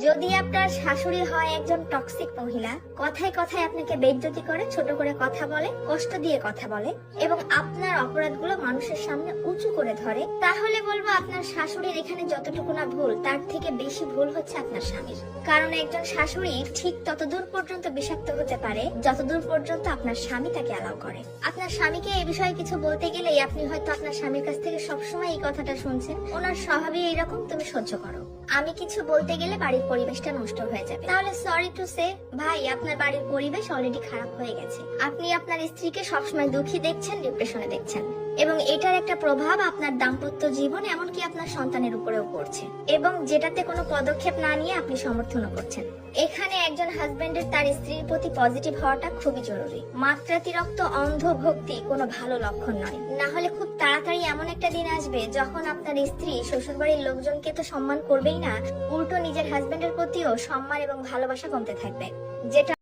যদি আপনার শাশুড়ি হয় একজন টক্সিক মহিলা, কথায় কথায় আপনাকে বেইজ্জতি করে, ছোট করে কথা বলে, কষ্ট দিয়ে কথা বলে এবং আপনার অপরাধগুলো মানুষের সামনে উঁচু করে ধরে, তাহলে বলবো আপনার শাশুড়ির এখানে যতটুকু না ভুল, তার থেকে বেশি ভুল হচ্ছে আপনার স্বামীর। কারণ একজন শাশুড়ি ঠিক ততদূর পর্যন্ত বিষাক্ত হতে পারে যতদূর পর্যন্ত আপনার স্বামী তাকে অ্যালাউ করে। আপনার স্বামীকে এই বিষয়ে কিছু বলতে গেলেই আপনি হয়তো আপনার স্বামীর কাছ থেকে সবসময় এই কথাটা শুনছেন, ওনার স্বভাবই এইরকম, তুমি সহ্য করো। আমি কিছু বলতে গেলে বাড়ির পরিবেশটা নষ্ট হয়ে যাবে। তাহলে সরি টু সে ভাই, আপনার বাড়ির পরিবেশ অলরেডি খারাপ হয়ে গেছে। আপনি আপনার স্ত্রীকে সবসময় দুঃখী দেখছেন, ডিপ্রেশনে দেখছেন এবং এটার একটা প্রভাব আপনার দাম্পত্য জীবন এমনকি আপনার সন্তানের উপরেও পড়ছে এবং যেটাতে কোনো পদক্ষেপ না নিয়ে আপনি সমর্থনও করছেন। এখানে একজন হাজবেন্ডের তার স্ত্রীর প্রতি পজিটিভ হওয়াটা খুবই জরুরি। মাত্রাতিরিক্ত অন্ধ ভক্তি কোনো ভালো লক্ষণ নয়। না হলে খুব তাড়াতাড়ি এমন একটা দিন আসবে যখন আপনার স্ত্রী শ্বশুরবাড়ির লোকজনকে তো সম্মান করবেই না, উল্টো নিজের হাজবেন্ডের প্রতিও সম্মান এবং ভালোবাসা কমতে থাকবে, যেটা